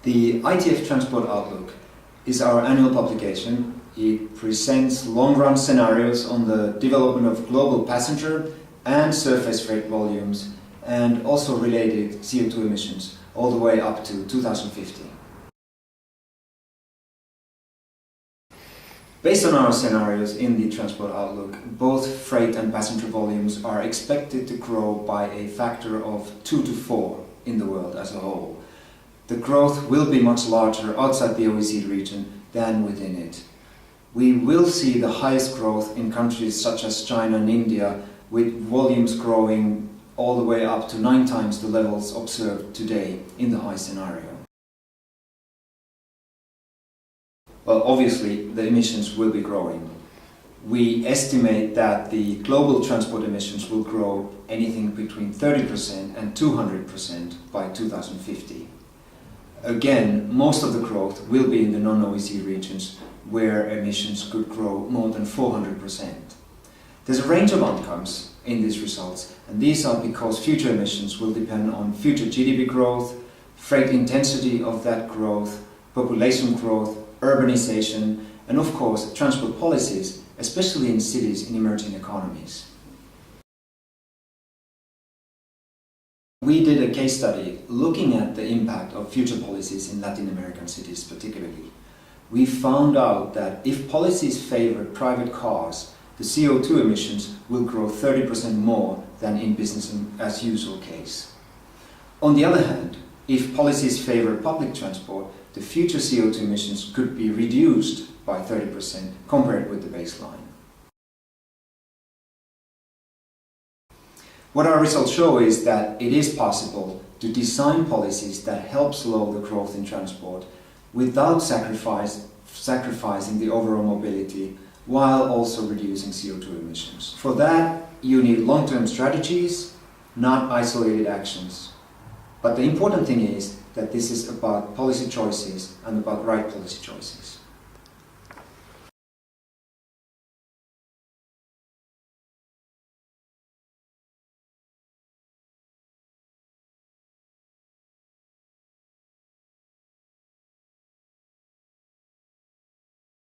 The ITF Transport Outlook is our annual publication. It presents long-run scenarios on the development of global passenger and surface freight volumes and also related CO2 emissions all the way up to 2050. Based on our scenarios in the Transport Outlook, both freight and passenger volumes are expected to grow by a factor of 2 to 4 in the world as a whole. The growth will be much larger outside the OECD region than within it. We will see the highest growth in countries such as China and India, with volumes growing all the way up to 9 times the levels observed today in the high scenario. Well, obviously, the emissions will be growing. We estimate that the global transport emissions will grow anything between 30% and 200% by 2050. Again, most of the growth will be in the non-OECD regions, where emissions could grow more than 400%. There's a range of outcomes in these results, and these are because future emissions will depend on future GDP growth, freight intensity of that growth, population growth, urbanization, and of course transport policies, especially in cities in emerging economies. We did a case study looking at the impact of future policies in Latin American cities particularly. We found out that if policies favor private cars, the CO2 emissions will grow 30% more than in business as usual case. On the other hand, if policies favor public transport, the future CO2 emissions could be reduced by 30% compared with the baseline. What our results show is that it is possible to design policies that help slow the growth in transport without sacrificing the overall mobility, while also reducing CO2 emissions. For that, you need long-term strategies, not isolated actions. But the important thing is that this is about policy choices and about right policy choices.